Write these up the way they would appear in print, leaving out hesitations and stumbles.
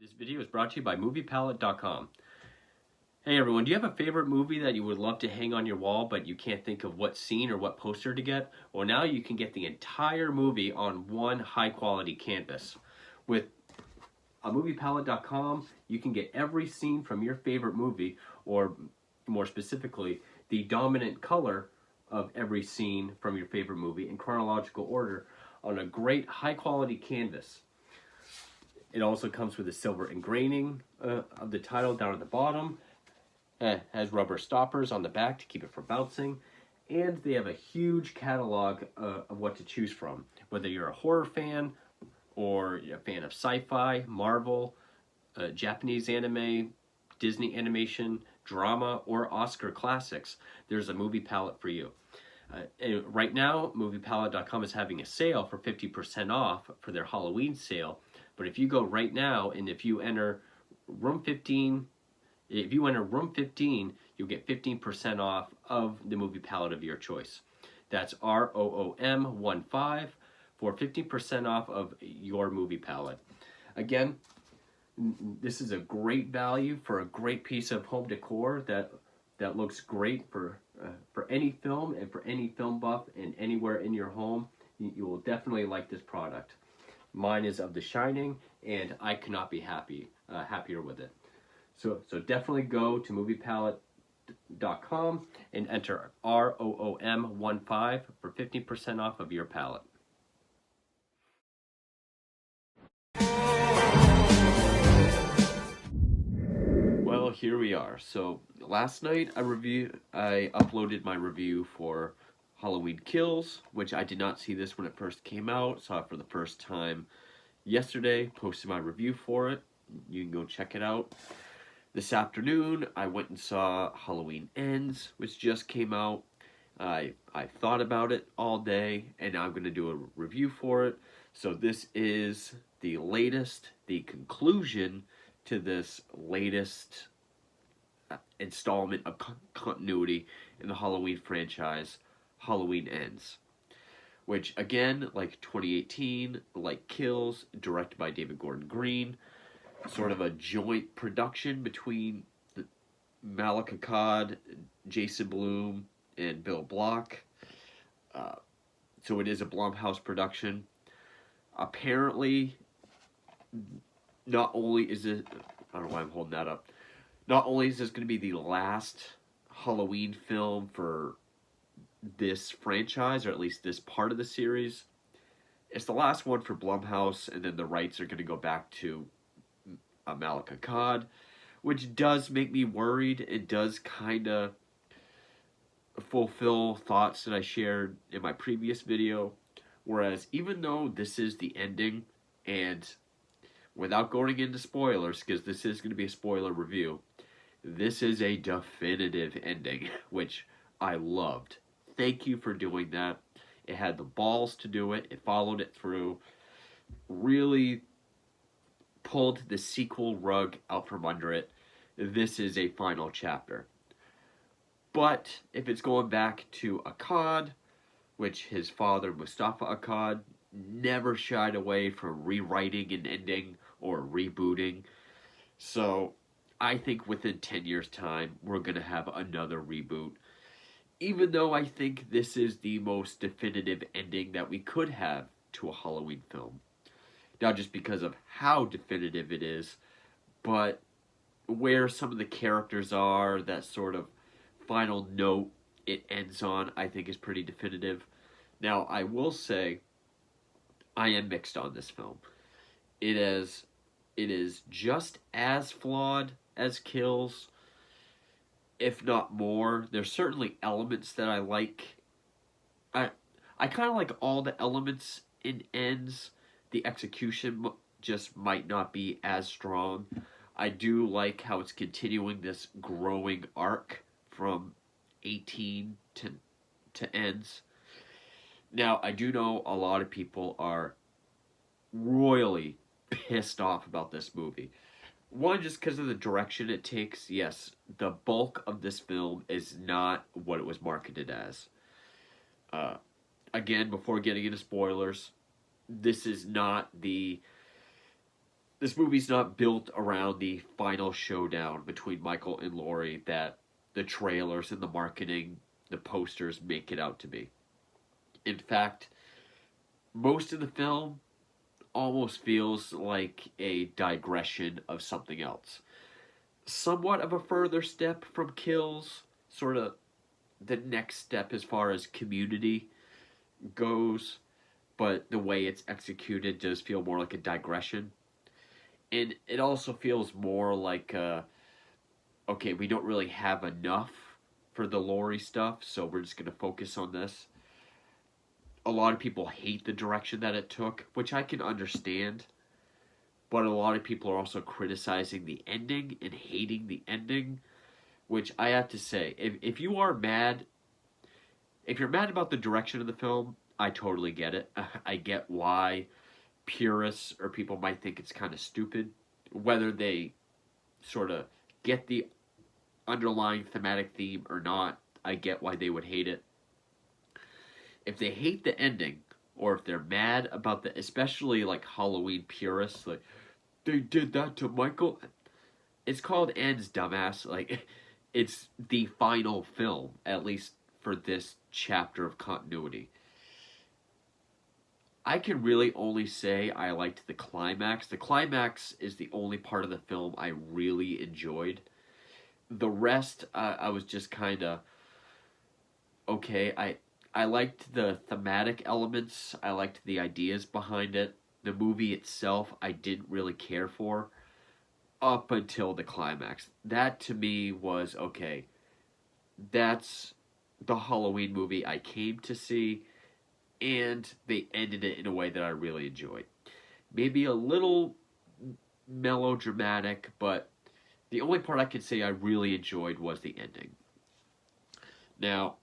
This video is brought to you by MoviePalette.com. Hey everyone, do you have a favorite movie that you would love to hang on your wall but you can't think of what scene or what poster to get? Well, now you can get the entire movie on one high quality canvas. With MoviePalette.com, you can get every scene from your favorite movie, or more specifically, the dominant color of every scene from your favorite movie in chronological order on a great high quality canvas. It also comes with a silver engraving of the title down at the bottom. It has rubber stoppers on the back to keep it from bouncing. And they have a huge catalog of what to choose from. Whether you're a horror fan, or a fan of sci-fi, Marvel, Japanese anime, Disney animation, drama, or Oscar classics, there's a movie palette for you. And right now, MoviePalette.com is having a sale for 50% off for their Halloween sale. But if you go right now, and if you enter room 15, you'll get 15% off of the movie palette of your choice. That's ROOM15 for 15% off of your movie palette. Again, this is a great value for a great piece of home decor that looks great for any film and for any film buff and anywhere in your home. You will definitely like this product. Mine is of The Shining, and I could not be happier with it. So definitely go to MoviePalette.com and enter ROOM15 for 15% off of your palette. Well, here we are. So last night I uploaded my review for Halloween Kills, which I did not see this when it first came out. Saw it for the first time yesterday. Posted my review for it. You can go check it out. This afternoon, I went and saw Halloween Ends, which just came out. I thought about it all day, and now I'm going to do a review for it. So this is the conclusion to this latest installment of continuity in the Halloween franchise, Halloween Ends. Which, again, like 2018, like Kills, directed by David Gordon Green, sort of a joint production between Malek Akkad, Jason Blum, and Bill Block. So it is a Blumhouse production. Apparently, not only is it, I don't know why I'm holding that up, not only is this going to be the last Halloween film for this franchise, or at least this part of the series, it's the last one for Blumhouse, and then the rights are going to go back to Malek Akkad, which does make me worried. It does kind of fulfill thoughts that I shared in my previous video, whereas even though this is the ending, and without going into spoilers, because this is going to be a spoiler review, this is a definitive ending, which I loved. Thank you for doing that. It had the balls to do it. It followed it through. Really pulled the sequel rug out from under it. This is a final chapter. But if it's going back to Akkad, which his father, Mustafa Akkad, never shied away from rewriting an ending or rebooting. So I think within 10 years' time, we're going to have another reboot. Even though I think this is the most definitive ending that we could have to a Halloween film. Not just because of how definitive it is, but where some of the characters are, that sort of final note it ends on, I think is pretty definitive. Now, I will say, I am mixed on this film. It is just as flawed as Kills, if not more. There's certainly elements that I like. I kind of like all the elements in Ends. The execution just might not be as strong. I do like how it's continuing this growing arc from 18 to Ends. Now, I do know a lot of people are royally pissed off about this movie. One, just because of the direction it takes. Yes, the bulk of this film is not what it was marketed as. Again, before getting into spoilers, this is not the this movie's not built around the final showdown between Michael and Laurie that the trailers and the marketing, the posters make it out to be. In fact, most of the film almost feels like a digression of something else. Somewhat of a further step from Kills, sort of the next step as far as Community goes, but the way it's executed does feel more like a digression. And it also feels more like, okay, we don't really have enough for the Laurie stuff, so we're just going to focus on this. A lot of people hate the direction that it took, which I can understand. But a lot of people are also criticizing the ending and hating the ending, which I have to say, if you are mad, if you're mad about the direction of the film, I totally get it. I get why purists or people might think it's kind of stupid. Whether they sort of get the underlying thematic theme or not, I get why they would hate it. If they hate the ending, or if they're mad about the, especially like Halloween purists, like, they did that to Michael. It's called Ends, dumbass. Like, it's the final film, at least for this chapter of continuity. I can really only say I liked the climax. The climax is the only part of the film I really enjoyed. The rest, I was just kind of okay. I liked the thematic elements. I liked the ideas behind it. The movie itself, I didn't really care for up until the climax. That to me was okay. That's the Halloween movie I came to see, and they ended it in a way that I really enjoyed. Maybe a little melodramatic, but the only part I could say I really enjoyed was the ending. Now,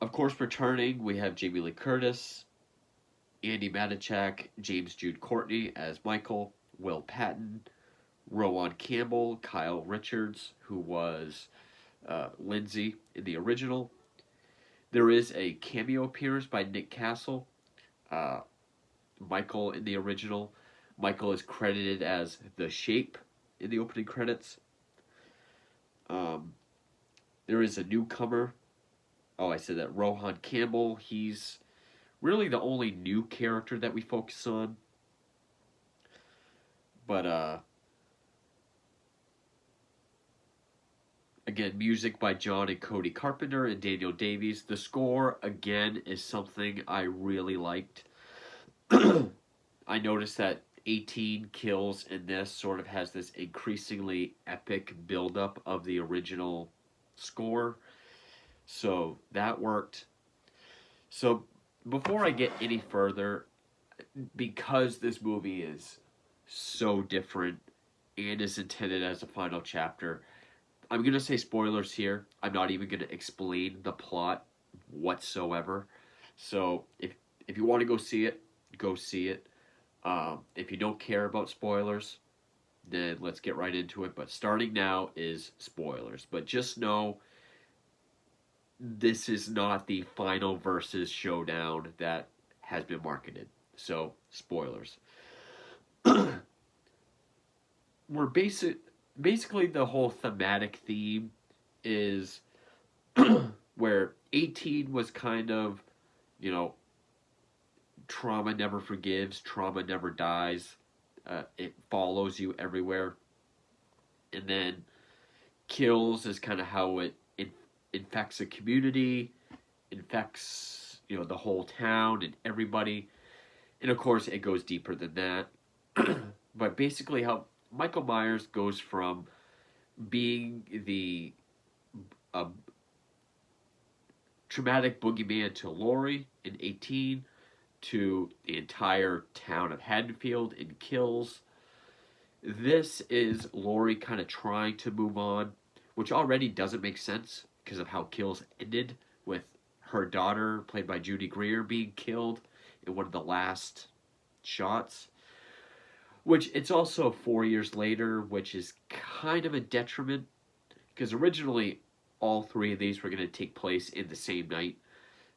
of course, returning, we have Jamie Lee Curtis, Andy Matichak, James Jude Courtney as Michael, Will Patton, Rowan Campbell, Kyle Richards, who was Lindsay in the original. There is a cameo appearance by Nick Castle, Michael in the original. Michael is credited as The Shape in the opening credits. There is a newcomer. Oh, I said that. Rohan Campbell. He's really the only new character that we focus on. But, again, music by John and Cody Carpenter and Daniel Davies. The score, again, is something I really liked. I noticed that 18 Kills in this sort of has this increasingly epic buildup of the original score. So that worked. So before I get any further, because this movie is so different and is intended as a final chapter, I'm going to say spoilers here. I'm not even going to explain the plot whatsoever. So if you want to go see it, go see it. If you don't care about spoilers, then let's get right into it. But starting now is spoilers. But just know this is not the final versus showdown that has been marketed. So, spoilers. We're basically the whole thematic theme is where 18 was kind of, trauma never forgives, trauma never dies. It follows you everywhere. And then Kills is kind of how it infects a community, infects, the whole town and everybody. And of course, it goes deeper than that. But basically how Michael Myers goes from being the traumatic boogeyman to Laurie in 18 to the entire town of Haddonfield in Kills. This is Laurie kind of trying to move on, which already doesn't make sense because of how Kills ended with her daughter, played by Judy Greer, being killed in one of the last shots. Which it's also 4 years later, which is kind of a detriment because originally all three of these were going to take place in the same night,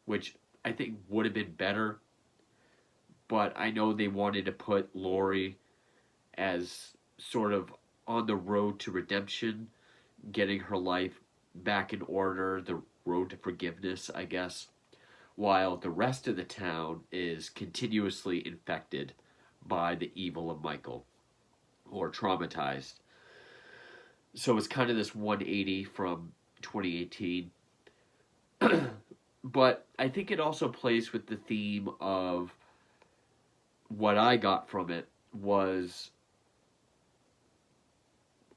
which I think would have been better. But I know they wanted to put Laurie as sort of on the road to redemption, getting her life back in order, the road to forgiveness, I guess, while the rest of the town is continuously infected by the evil of Michael, or traumatized. So it's kind of this 180 from 2018. But I think it also plays with the theme of what I got from it was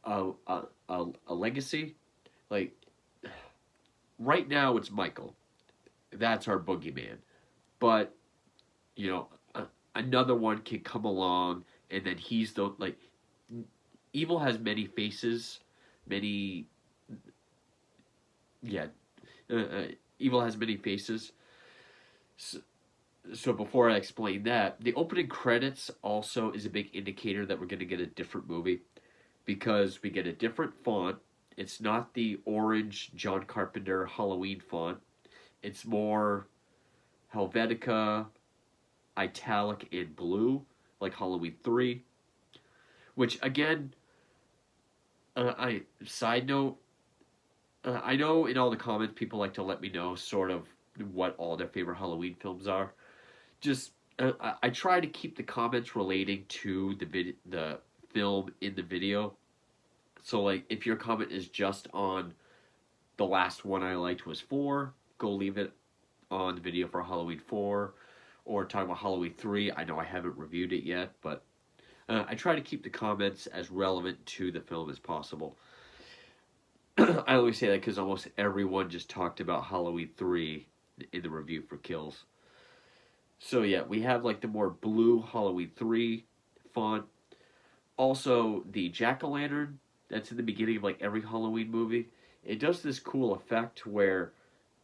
a legacy. Like, right now it's Michael. That's our boogeyman. But, you know, another one can come along, and then he's the, like, evil has many faces, many, yeah, evil has many faces. So before I explain that, the opening credits also is a big indicator that we're going to get a different movie, because we get a different font. It's not the orange John Carpenter Halloween font. It's more Helvetica, italic, and blue, like Halloween 3. Which, again, side note, I know in all the comments people like to let me know sort of what all their favorite Halloween films are. Just, I try to keep the comments relating to the film in the video. So, like, if your comment is just on the last one I liked was 4, go leave it on the video for Halloween 4. Or talk about Halloween 3. I know I haven't reviewed it yet, but I try to keep the comments as relevant to the film as possible. I always say that because almost everyone just talked about Halloween 3 in the review for Kills. So yeah, we have like the more blue Halloween 3 font. Also, the jack-o'-lantern that's in the beginning of like every Halloween movie. It does this cool effect where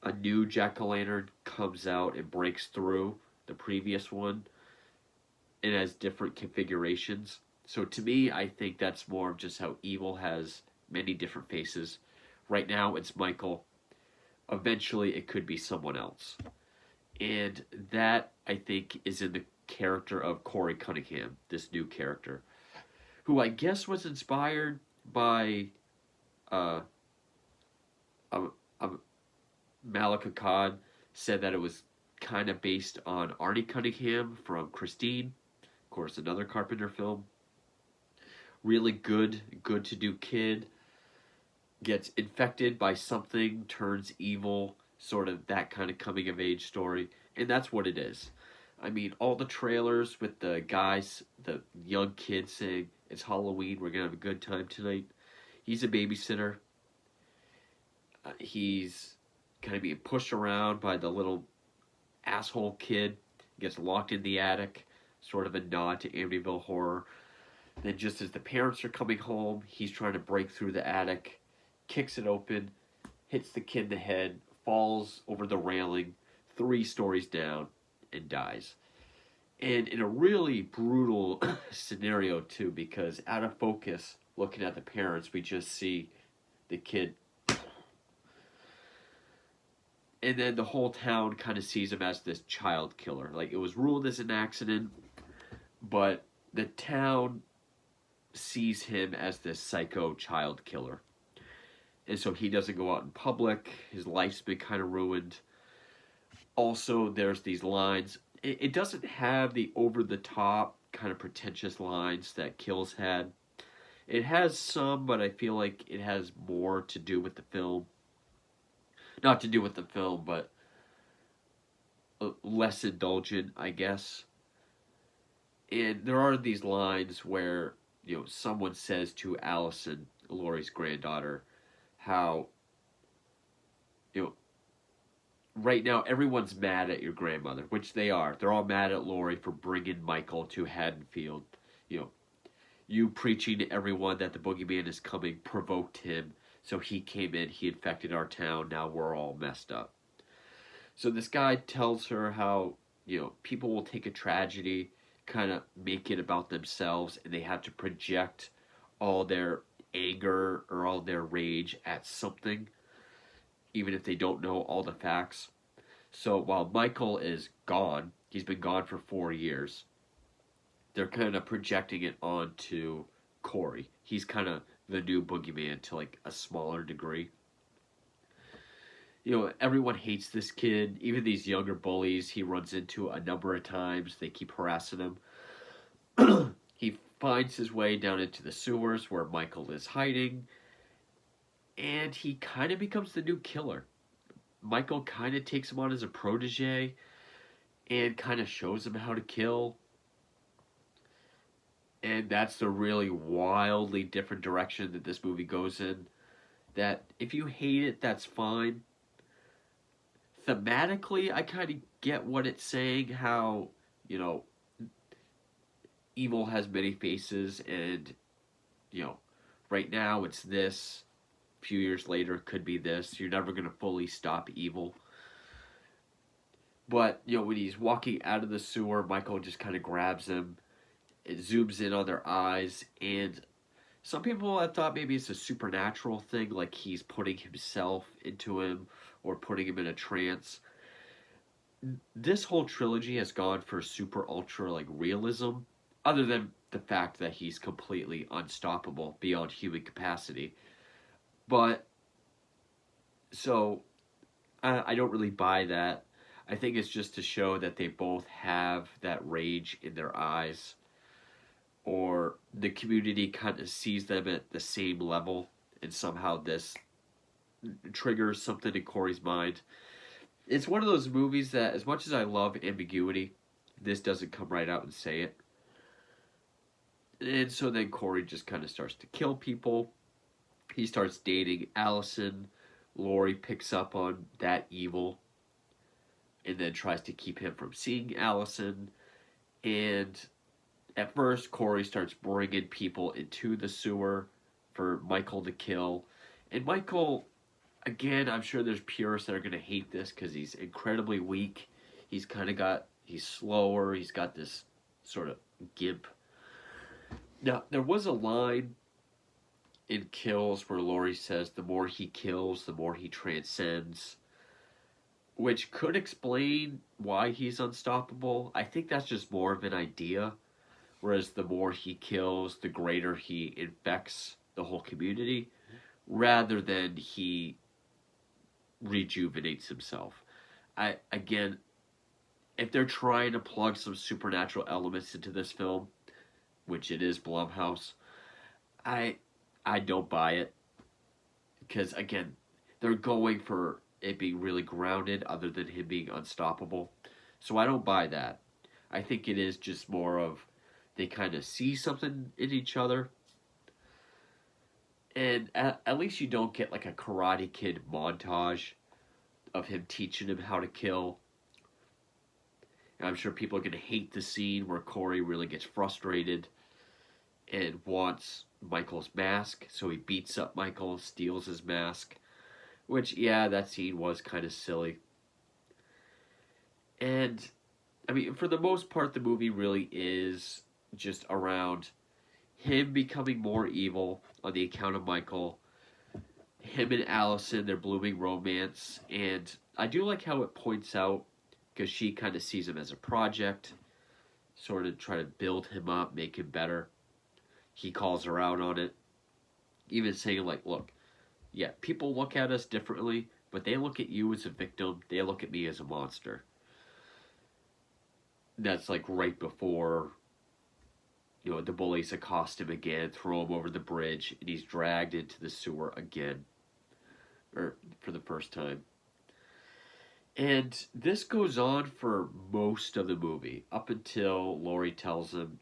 a new jack-o'-lantern comes out and breaks through the previous one. It has different configurations. So to me, I think that's more of just how evil has many different faces. Right now, it's Michael. Eventually, it could be someone else. And that, I think, is in the character of Corey Cunningham, this new character, who I guess was inspired by Malika Khan, said that it was kind of based on Arnie Cunningham from Christine, of course, another Carpenter film. Really good to do kid, gets infected by something, turns evil, sort of that kind of coming of age story, and that's what it is. I mean, all the trailers with the guys, the young kids saying, it's Halloween, we're going to have a good time tonight. He's a babysitter. He's kind of being pushed around by the little asshole kid. Gets locked in the attic, sort of a nod to Amityville Horror. Then just as the parents are coming home, he's trying to break through the attic, kicks it open, hits the kid in the head, falls over the railing 3 stories down, and dies. And in a really brutal scenario, too, because out of focus, looking at the parents, we just see the kid. And then the whole town kind of sees him as this child killer. Like, it was ruled as an accident, but the town sees him as this psycho child killer. And so he doesn't go out in public. His life's been kind of ruined. Also, there's these lines. It doesn't have the over-the-top kind of pretentious lines that Kills had. It has some, but I feel like it has more to do with the film. Not to do with the film, but less indulgent, I guess. And there are these lines where, you know, someone says to Allison, Laurie's granddaughter, how, you know, right now everyone's mad at your grandmother, which they are. They're all mad at Laurie for bringing Michael to Haddonfield. You know, you preaching to everyone that the boogeyman is coming provoked him. So he came in, he infected our town, now we're all messed up. So this guy tells her how, you know, people will take a tragedy, kind of make it about themselves, and they have to project all their anger or all their rage at something, even if they don't know all the facts. So while Michael is gone, he's been gone for 4 years, they're kind of projecting it onto Corey. He's kind of the new boogeyman to like a smaller degree. Everyone hates this kid, even these younger bullies he runs into a number of times. They keep harassing him. He finds his way down into the sewers where Michael is hiding, and he kind of becomes the new killer. Michael kind of takes him on as a protege and kind of shows him how to kill. And that's the really wildly different direction that this movie goes in. That if you hate it, that's fine. Thematically, I kind of get what it's saying, how, evil has many faces, and, right now it's this, a few years later it could be this. You're never going to fully stop evil. But, when he's walking out of the sewer, Michael just kind of grabs him. It zooms in on their eyes, and some people have thought maybe it's a supernatural thing, like he's putting himself into him or putting him in a trance. This whole trilogy has gone for super ultra like realism, other than the fact that he's completely unstoppable beyond human capacity. But so I don't really buy that. I think it's just to show that they both have that rage in their eyes, or the community kind of sees them at the same level, and somehow this triggers something in Corey's mind. It's one of those movies that, as much as I love ambiguity, this doesn't come right out and say it. And so then Corey just kind of starts to kill people. He starts dating Allison. Laurie picks up on that evil and then tries to keep him from seeing Allison. And at first, Corey starts bringing people into the sewer for Michael to kill. And Michael, again, I'm sure there's purists that are going to hate this because he's incredibly weak. He's slower. He's got this sort of gimp. Now, there was a line in Kills where Laurie says the more he kills, the more he transcends, which could explain why he's unstoppable. I think that's just more of an idea, whereas the more he kills, the greater he infects the whole community, rather than he rejuvenates himself. Again, if they're trying to plug some supernatural elements into this film, which it is Blumhouse, I don't buy it. Because, again, they're going for it being really grounded other than him being unstoppable. So I don't buy that. I think it is just more of they kind of see something in each other. And at least you don't get like a Karate Kid montage of him teaching him how to kill. And I'm sure people are going to hate the scene where Corey really gets frustrated and wants Michael's mask, so he beats up Michael, steals his mask. Which, yeah, that scene was kind of silly. And, I mean, for the most part, the movie really is just around him becoming more evil on the account of Michael, him and Allison, their blooming romance, and I do like how it points out, because she kind of sees him as a project, sort of try to build him up, make him better. He calls her out on it, even saying like, look, yeah, people look at us differently, but they look at you as a victim, they look at me as a monster. That's like right before, the bullies accost him again, throw him over the bridge, and he's dragged into the sewer again, or for the first time. And this goes on for most of the movie, up until Laurie tells him,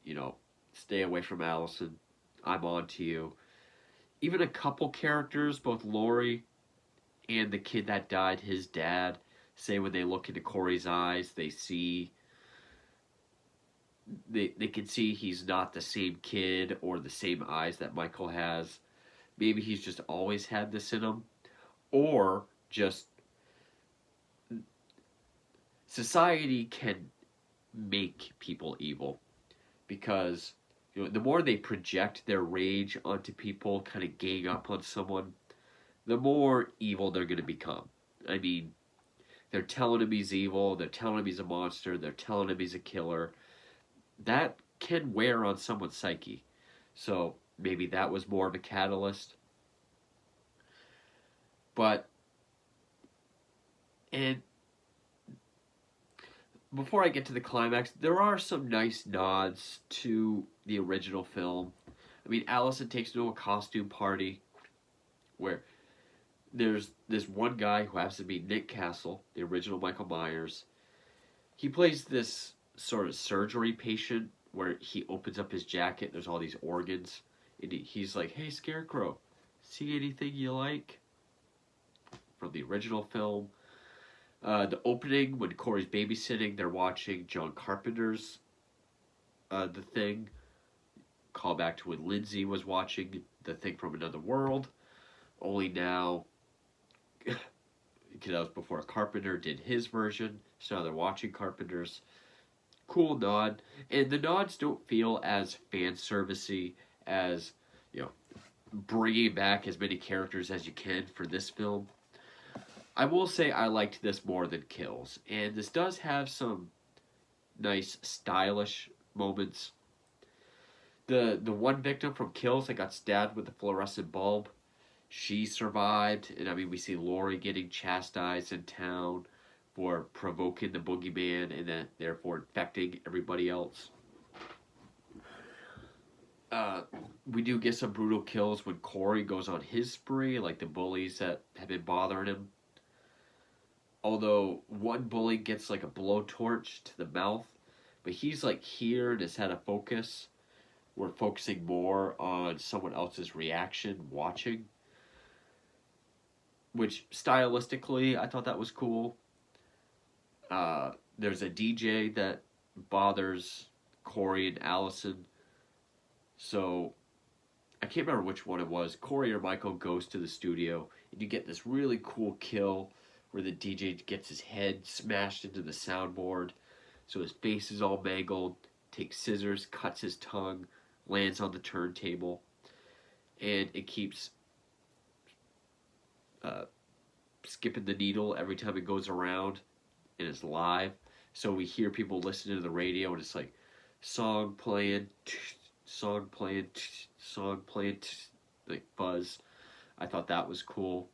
stay away from Allison, I'm on to you. Even a couple characters, both Laurie and the kid that died, his dad, say when they look into Corey's eyes, they can see he's not the same kid or the same eyes that Michael has. Maybe he's just always had this in him. Or just society can make people evil. Because the more they project their rage onto people, kind of gang up on someone, the more evil they're going to become. I mean, they're telling him he's evil, they're telling him he's a monster, they're telling him he's a killer. That can wear on someone's psyche. So maybe that was more of a catalyst. But, and before I get to the climax, there are some nice nods to the original film. I mean, Allison takes to a costume party where there's this one guy who happens to be Nick Castle, the original Michael Myers. He plays this sort of surgery patient where he opens up his jacket, there's all these organs, and he's like, "Hey, Scarecrow, see anything you like?" From the original film. The opening, when Corey's babysitting, they're watching John Carpenter's The Thing. Call back to when Lindsay was watching The Thing from Another World. Only now, because that was before Carpenter did his version, so now they're watching Carpenter's. Cool nod. And the nods don't feel as fan servicey as, bringing back as many characters as you can for this film. I will say I liked this more than Kills, and this does have some nice stylish moments. The one victim from Kills that got stabbed with a fluorescent bulb, she survived, and I mean we see Laurie getting chastised in town for provoking the boogeyman and then therefore infecting everybody else. We do get some brutal kills when Corey goes on his spree, like the bullies that have been bothering him. Although one bully gets like a blowtorch to the mouth, but he's like here and has had a focus. We're focusing more on someone else's reaction watching, which stylistically I thought that was cool. There's a DJ that bothers Corey and Allison. So I can't remember which one it was. Corey or Michael goes to the studio and you get this really cool kill where the DJ gets his head smashed into the soundboard, so his face is all mangled, takes scissors, cuts his tongue, lands on the turntable, and it keeps skipping the needle every time it goes around, and it's live. So we hear people listening to the radio, and it's like, song playing, song playing, song playing, like buzz. I thought that was cool.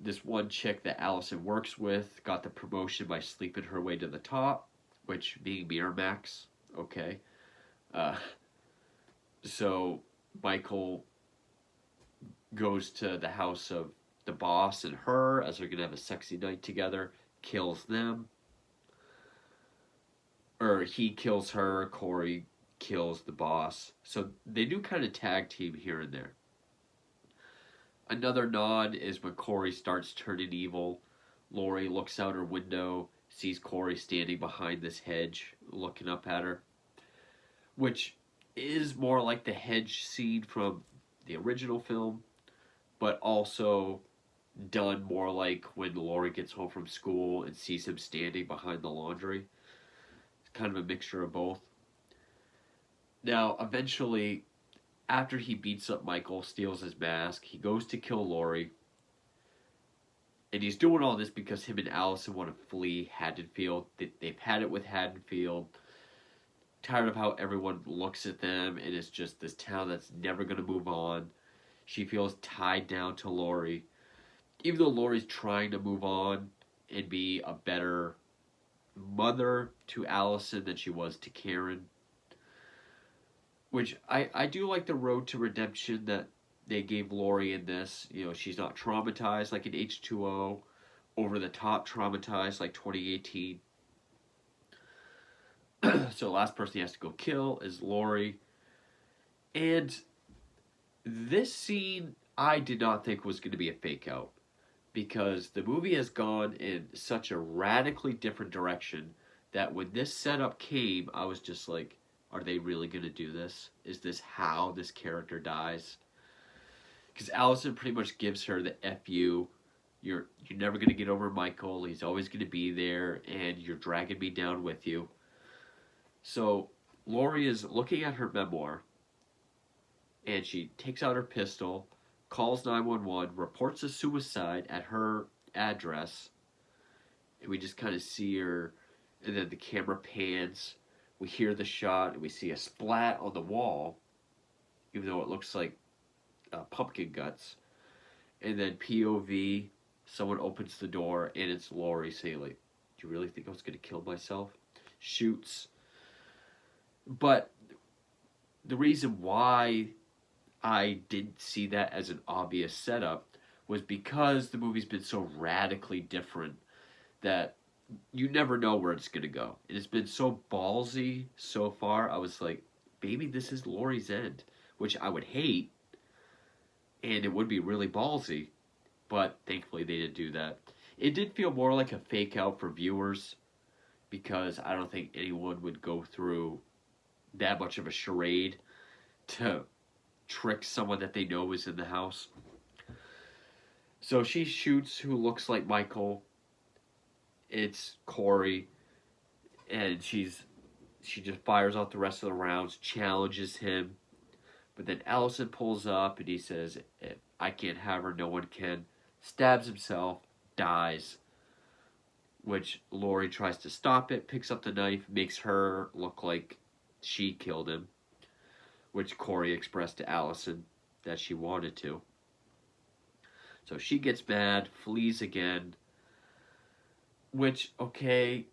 This one chick that Allison works with got the promotion by sleeping her way to the top, which being Miramax, okay. So Michael goes to the house of the boss and her as they're going to have a sexy night together, kills them. Or he kills her, Corey kills the boss. So they do kind of tag team here and there. Another nod is when Corey starts turning evil. Laurie looks out her window, sees Corey standing behind this hedge, looking up at her. Which is more like the hedge scene from the original film, but also done more like when Laurie gets home from school and sees him standing behind the laundry. It's kind of a mixture of both. Now, eventually, after he beats up Michael, steals his mask, he goes to kill Laurie. And he's doing all this because him and Allison want to flee Haddonfield. They've had it with Haddonfield. Tired of how everyone looks at them, and it's just this town that's never going to move on. She feels tied down to Laurie. Even though Laurie's trying to move on and be a better mother to Allison than she was to Karen. Which I do like the road to redemption that they gave Laurie in this. You know, she's not traumatized like in H2O, over the top traumatized like 2018. So the last person he has to go kill is Laurie. And this scene I did not think was going to be a fake out, because the movie has gone in such a radically different direction that when this setup came, I was just like, are they really going to do this? Is this how this character dies? Because Allison pretty much gives her the F you. You're never going to get over Michael. He's always going to be there, and you're dragging me down with you. So Laurie is looking at her memoir, and she takes out her pistol, calls 911, reports a suicide at her address, and we just kind of see her, and then the camera pans we hear the shot, and we see a splat on the wall, even though it looks like pumpkin guts. And then POV, someone opens the door, and it's Laurie saying, like, do you really think I was going to kill myself? Shoots. But the reason why I didn't see that as an obvious setup was because the movie's been so radically different that you never know where it's going to go. And it's been so ballsy so far. I was like, maybe this is Laurie's end, which I would hate, and it would be really ballsy, but thankfully they didn't do that. It did feel more like a fake out for viewers, because I don't think anyone would go through that much of a charade to trick someone that they know is in the house. So she shoots who looks like Michael. It's Corey, and she just fires out the rest of the rounds, challenges him. But then Allison pulls up, and he says, I can't have her, no one can. Stabs himself, dies. Which Laurie tries to stop it, picks up the knife, makes her look like she killed him. Which Corey expressed to Allison that she wanted to. So she gets mad, flees again. Which, okay,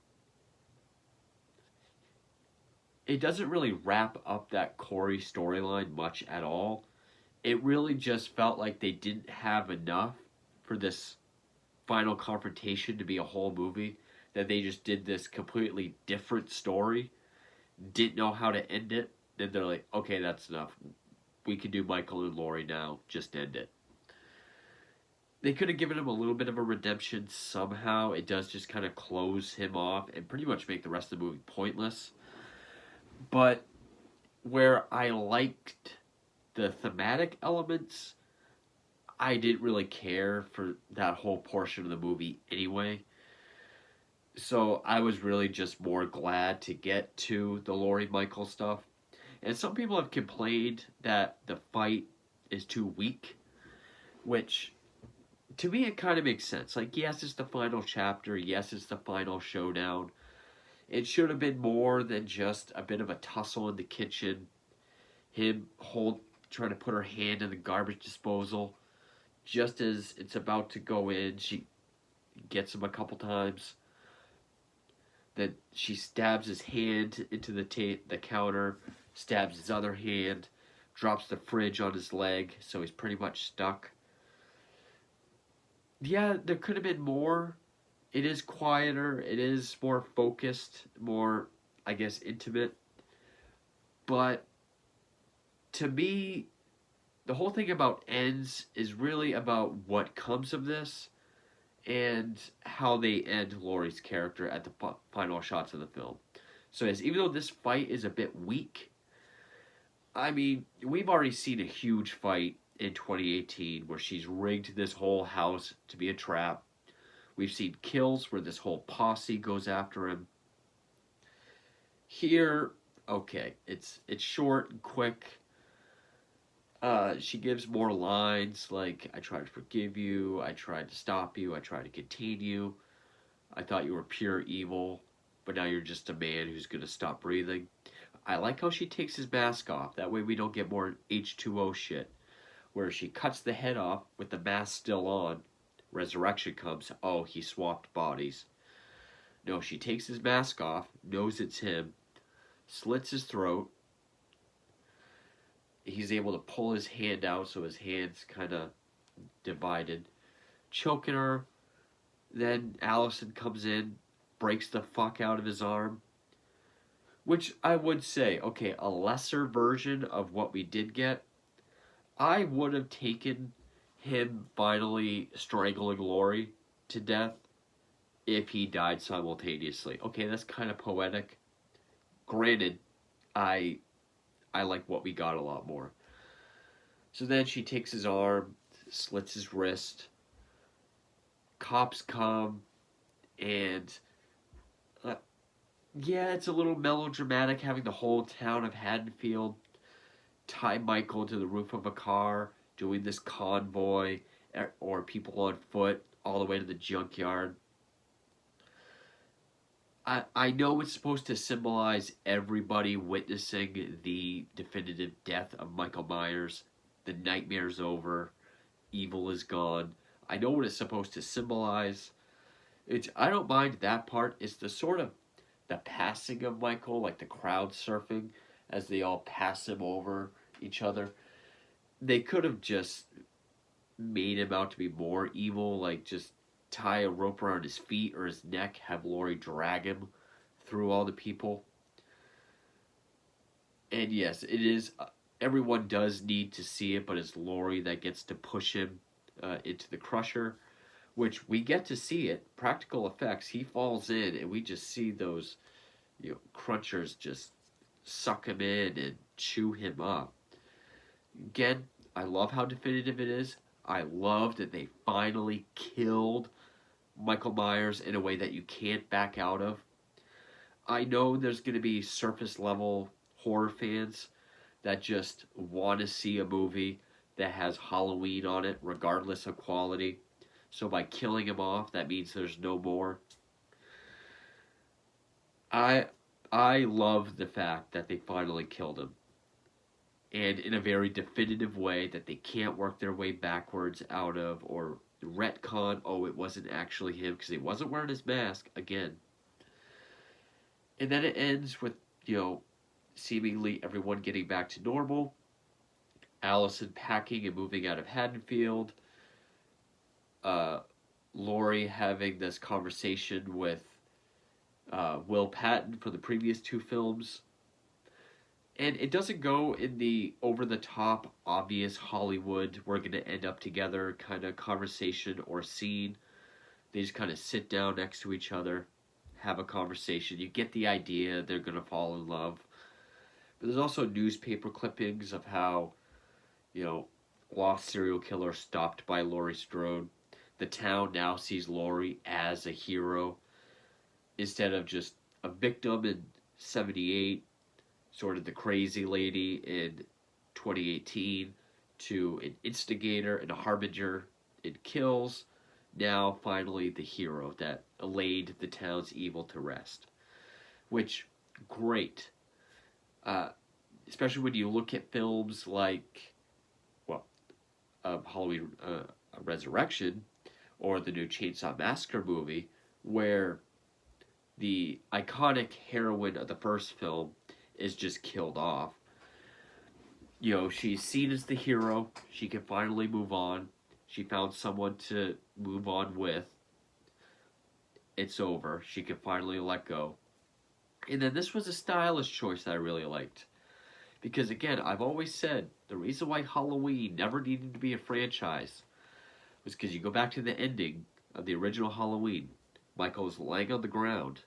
it doesn't really wrap up that Corey storyline much at all. It really just felt like they didn't have enough for this final confrontation to be a whole movie, that they just did this completely different story, didn't know how to end it, then they're like, okay, that's enough. We can do Michael and Laurie now, just end it. They could have given him a little bit of a redemption somehow. It does just kind of close him off and pretty much make the rest of the movie pointless. But where I liked the thematic elements, I didn't really care for that whole portion of the movie anyway. So I was really just more glad to get to the Laurie Michael stuff. And some people have complained that the fight is too weak, which to me it kind of makes sense. Like, yes, it's the final chapter. Yes, it's the final showdown. It should have been more than just a bit of a tussle in the kitchen. Him trying to put her hand in the garbage disposal. Just as it's about to go in, she gets him a couple times. Then she stabs his hand into the counter, stabs his other hand, drops the fridge on his leg, so he's pretty much stuck. Yeah, there could have been more. It is quieter, it is more focused, more, I guess, intimate. But to me, the whole thing about ends is really about what comes of this and how they end Laurie's character at the final shots of the film. So yes, even though this fight is a bit weak, I mean, we've already seen a huge fight in 2018 where she's rigged this whole house to be a trap. We've seen kills where this whole posse goes after him. Here, okay, it's short and quick. She gives more lines like, I tried to forgive you, I tried to stop you, I tried to contain you, I thought you were pure evil, but now you're just a man who's going to stop breathing. I like how she takes his mask off, that way we don't get more H2O shit, where she cuts the head off with the mask still on. Resurrection comes, oh, he swapped bodies. No, she takes his mask off, knows it's him, slits his throat. He's able to pull his hand out, so his hand's kind of divided. Choking her. Then Allison comes in, breaks the fuck out of his arm. Which I would say, okay, a lesser version of what we did get. I would have taken him finally strangling Laurie to death if he died simultaneously. Okay, that's kind of poetic. Granted, I like what we got a lot more. So then she takes his arm, slits his wrist. Cops come, and yeah, it's a little melodramatic having the whole town of Haddonfield tie Michael to the roof of a car, doing this convoy, or people on foot all the way to the junkyard. I know it's supposed to symbolize everybody witnessing the definitive death of Michael Myers. The nightmare's over. Evil is gone. I know what it's supposed to symbolize. I don't mind that part. It's the sort of the passing of Michael, like the crowd surfing as they all pass him over each other. They could have just made him out to be more evil, like just tie a rope around his feet or his neck, have Laurie drag him through all the people. And yes, it is. Everyone does need to see it, but it's Laurie that gets to push him into the crusher, which we get to see it. Practical effects. He falls in, and we just see those, crunchers just suck him in and chew him up. Again, I love how definitive it is. I love that they finally killed Michael Myers in a way that you can't back out of. I know there's going to be surface level horror fans that just want to see a movie that has Halloween on it, regardless of quality. So by killing him off, that means there's no more. I I love the fact that they finally killed him, and in a very definitive way that they can't work their way backwards out of or retcon. Oh, it wasn't actually him because he wasn't wearing his mask again. And then it ends with seemingly everyone getting back to normal. Allison packing and moving out of Haddonfield. Uh, Laurie having this conversation with Will Patton for the previous two films. And it doesn't go in the over the top, obvious Hollywood, we're going to end up together kind of conversation or scene. They just kind of sit down next to each other, have a conversation. You get the idea they're going to fall in love. But there's also newspaper clippings of how, lost serial killer stopped by Laurie Strode. The town now sees Laurie as a hero instead of just a victim in 78, sort of the crazy lady in 2018, to an instigator and a harbinger in Kills, now finally the hero that laid the town's evil to rest. Which, great. Especially when you look at films like, Halloween Resurrection, or the new Chainsaw Massacre movie, where the iconic heroine of the first film is just killed off. She's seen as the hero. She can finally move on. She found someone to move on with. It's over. She can finally let go. And then this was a stylish choice that I really liked. Because again, I've always said the reason why Halloween never needed to be a franchise was because you go back to the ending of the original Halloween. Michael's laying on the ground.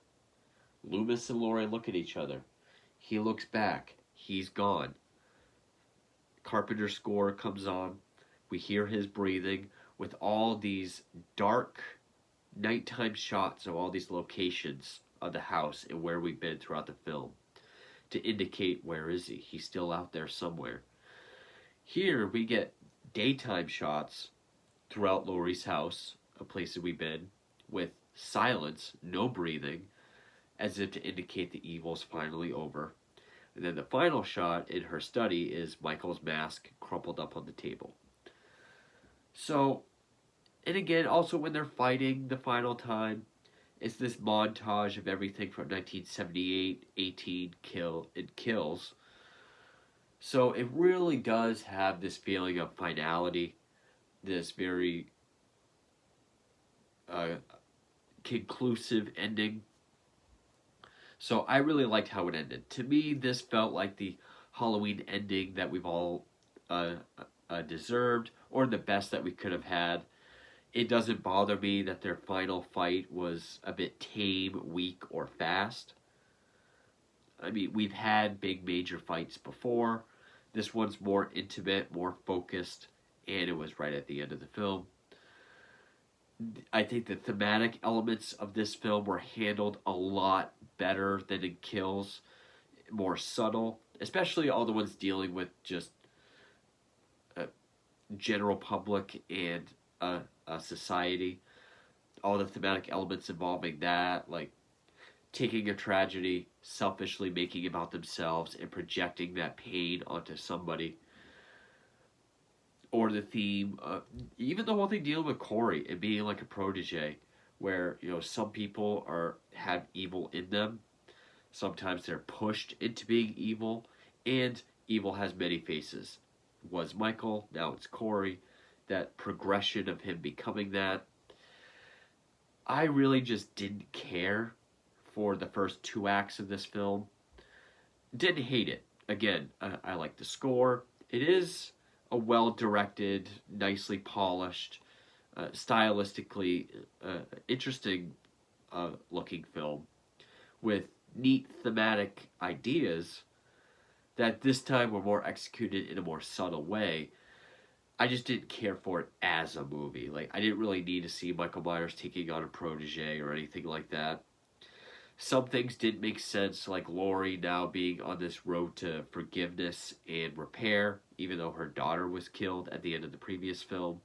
Loomis and Laurie look at each other. He looks back. He's gone. Carpenter's score comes on. We hear his breathing with all these dark nighttime shots of all these locations of the house and where we've been throughout the film to indicate where is he. He's still out there somewhere. Here we get daytime shots throughout Laurie's house, a place that we've been, with silence, no breathing, as if to indicate the evil's finally over. And then the final shot in her study is Michael's mask crumpled up on the table. So, and again, also when they're fighting the final time, it's this montage of everything from 1978, 18, Kills. So it really does have this feeling of finality, this very conclusive ending. So I really liked how it ended. To me, this felt like the Halloween ending that we've all deserved, or the best that we could have had. It doesn't bother me that their final fight was a bit tame, weak, or fast. I mean, we've had big major fights before. This one's more intimate, more focused, and it was right at the end of the film. I think the thematic elements of this film were handled a lot better than in Kills. More subtle, especially all the ones dealing with just general public and society. All the thematic elements involving that, like taking a tragedy, selfishly making it about themselves, and projecting that pain onto somebody. Or the theme, even the whole thing dealing with Corey and being like a protege, where some people have evil in them. Sometimes they're pushed into being evil, and evil has many faces. Was Michael, now it's Corey. That progression of him becoming that. I really just didn't care for the first 2 acts of this film. Didn't hate it. Again, I like the score. It is a well-directed, nicely polished, stylistically interesting looking film with neat thematic ideas that this time were more executed in a more subtle way. I just didn't care for it as a movie. Like, I didn't really need to see Michael Myers taking on a protege or anything like that. Some things didn't make sense, like Laurie now being on this road to forgiveness and repair, even though her daughter was killed at the end of the previous film.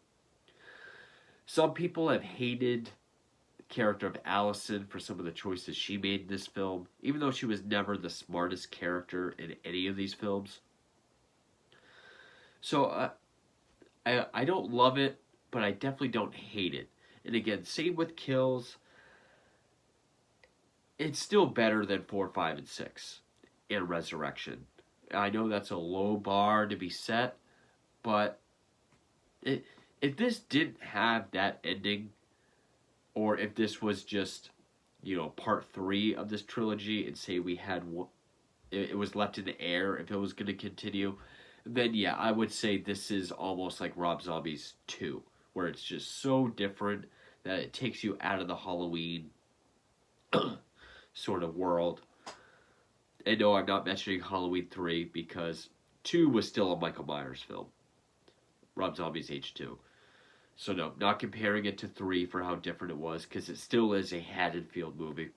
Some people have hated the character of Allison for some of the choices she made in this film, even though she was never the smartest character in any of these films. So, I don't love it, but I definitely don't hate it. And again, same with kills. It's still better than 4, 5, and 6 and Resurrection. I know that's a low bar to be set, but if this didn't have that ending, or if this was just, part 3 of this trilogy, and say we had it was left in the air if it was going to continue, then yeah, I would say this is almost like Rob Zombie's 2, where it's just so different that it takes you out of the Halloween sort of world. And no, I'm not mentioning Halloween 3 because 2 was still a Michael Myers film. Rob Zombie's H2. So no, not comparing it to 3 for how different it was, because it still is a Haddonfield movie.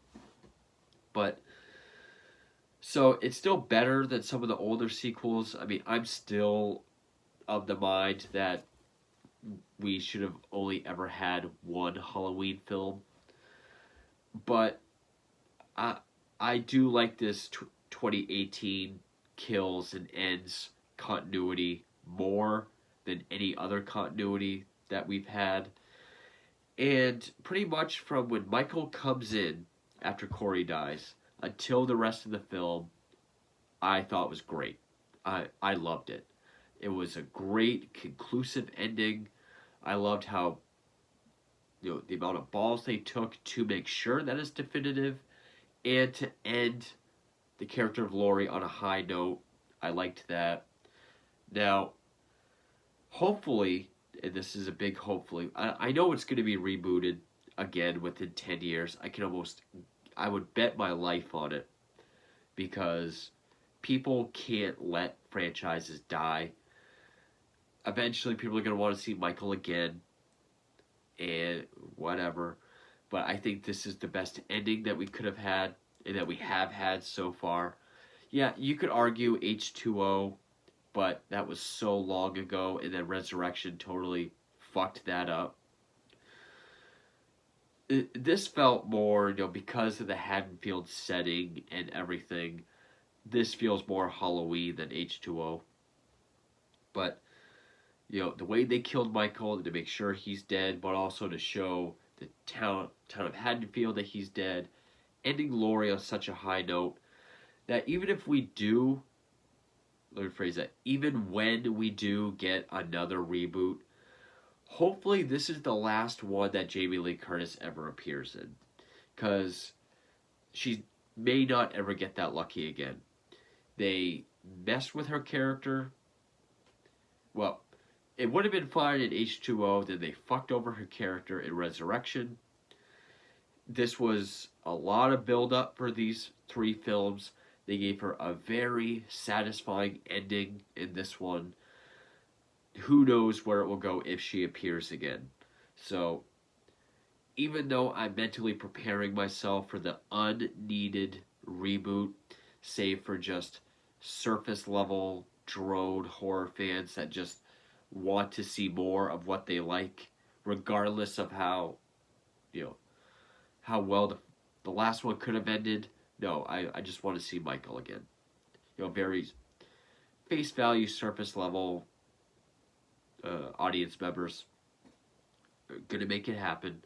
But, so it's still better than some of the older sequels. I mean, I'm still of the mind that we should have only ever had one Halloween film. But I do like this 2018 kills and ends continuity more than any other continuity that we've had. And pretty much from when Michael comes in after Corey dies until the rest of the film, I thought was great. I loved it. It was a great conclusive ending. I loved how the amount of balls they took to make sure that it's definitive and to end the character of Laurie on a high note. I liked that. Now, hopefully, and this is a big hopefully, I know it's going to be rebooted again within 10 years. I would bet my life on it, because people can't let franchises die. Eventually, people are going to want to see Michael again, and whatever. But I think this is the best ending that we could have had, and that we have had so far. Yeah, you could argue H2O, but that was so long ago, and then Resurrection totally fucked that up. This felt more, because of the Haddonfield setting and everything, this feels more Halloween than H2O. But, the way they killed Michael, to make sure he's dead, but also to show the town of Haddonfield that he's dead, ending Laurie on such a high note, that even if we do, let me phrase that, even when we do get another reboot, hopefully this is the last one that Jamie Lee Curtis ever appears in, because she may not ever get that lucky again. They messed with her character. Well, it would have been fine in H2O, then they fucked over her character in Resurrection. This was a lot of build-up for these 3 films. They gave her a very satisfying ending in this one. Who knows where it will go if she appears again. So, even though I'm mentally preparing myself for the unneeded reboot, save for just surface-level drone horror fans that just want to see more of what they like, regardless of how well the last one could have ended. No, I just want to see Michael again. Very face value, surface level audience members are gonna make it happen.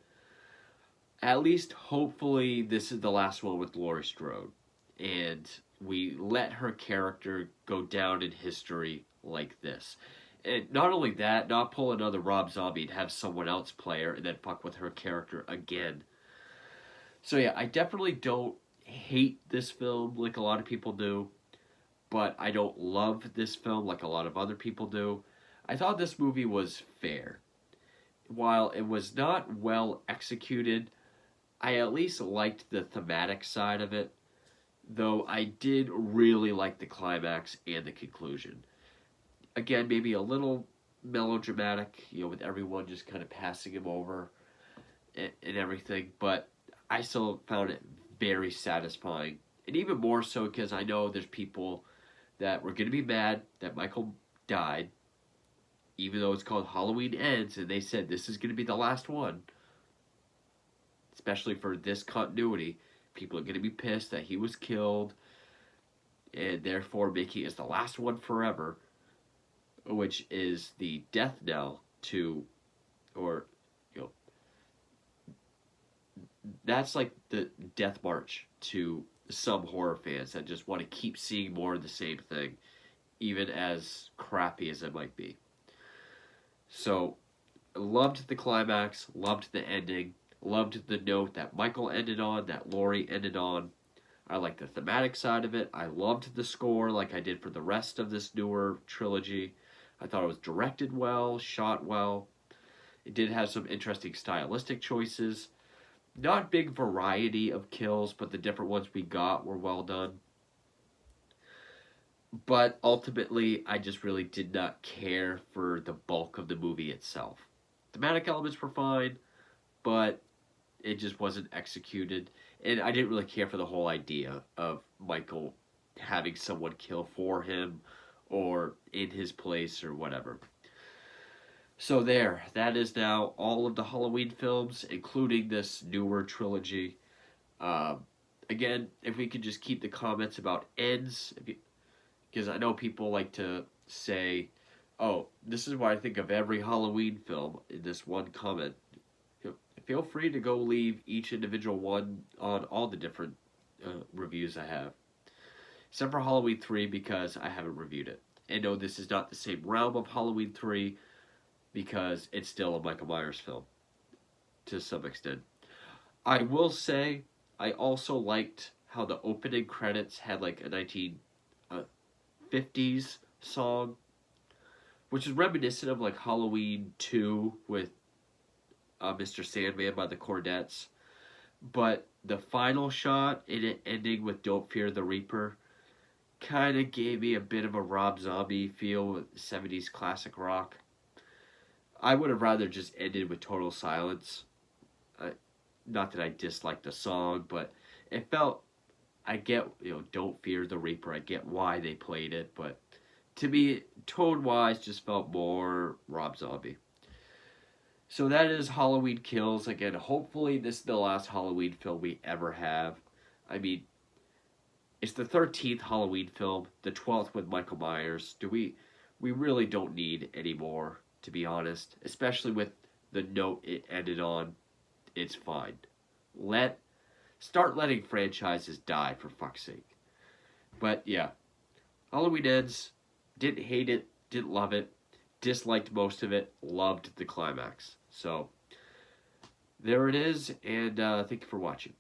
At least, hopefully, this is the last one with Laurie Strode, and we let her character go down in history like this. And not only that, not pull another Rob Zombie and have someone else play her and then fuck with her character again. So yeah, I definitely don't hate this film like a lot of people do, but I don't love this film like a lot of other people do. I thought this movie was fair. While it was not well executed, I at least liked the thematic side of it, though I did really like the climax and the conclusion. Again, maybe a little melodramatic, with everyone just kind of passing him over and everything, but I still found it very satisfying. And even more so because I know there's people that were going to be mad that Michael died, even though it's called Halloween Ends, and they said this is going to be the last one. Especially for this continuity, people are going to be pissed that he was killed, and therefore making it the last one forever, which is the death knell to, or, that's like the death march to some horror fans that just want to keep seeing more of the same thing, even as crappy as it might be. So, loved the climax, loved the ending, loved the note that Michael ended on, that Laurie ended on. I liked the thematic side of it. I loved the score like I did for the rest of this newer trilogy. I thought it was directed well, shot well. It did have some interesting stylistic choices. Not big variety of kills, but the different ones we got were well done. But ultimately, I just really did not care for the bulk of the movie itself. Thematic elements were fine, but it just wasn't executed. And I didn't really care for the whole idea of Michael having someone kill for him or in his place or whatever. So that is now all of the Halloween films, including this newer trilogy. Again, if we could just keep the comments about ends, because I know people like to say, oh, this is what I think of every Halloween film in this one comment. Feel free to go leave each individual one on all the different reviews I have. Except for Halloween 3, because I haven't reviewed it. And no, this is not the same realm of Halloween 3, because it's still a Michael Myers film, to some extent. I will say, I also liked how the opening credits had like a 1950s song, which is reminiscent of like Halloween 2 with Mr. Sandman by the Cordettes. But the final shot in it ending with Don't Fear the Reaper kind of gave me a bit of a Rob Zombie feel with 70s classic rock. I would have rather just ended with total silence. Not that I disliked the song, but it felt, I get, Don't Fear the Reaper. I get why they played it, but to me, tone-wise, just felt more Rob Zombie. So that is Halloween Kills. Again, hopefully this is the last Halloween film we ever have. I mean, it's the 13th Halloween film, the 12th with Michael Myers. We really don't need any more, to be honest. Especially with the note it ended on. It's fine. Start letting franchises die, for fuck's sake. But yeah, Halloween Ends. Didn't hate it, didn't love it, disliked most of it, loved the climax. So there it is, and thank you for watching.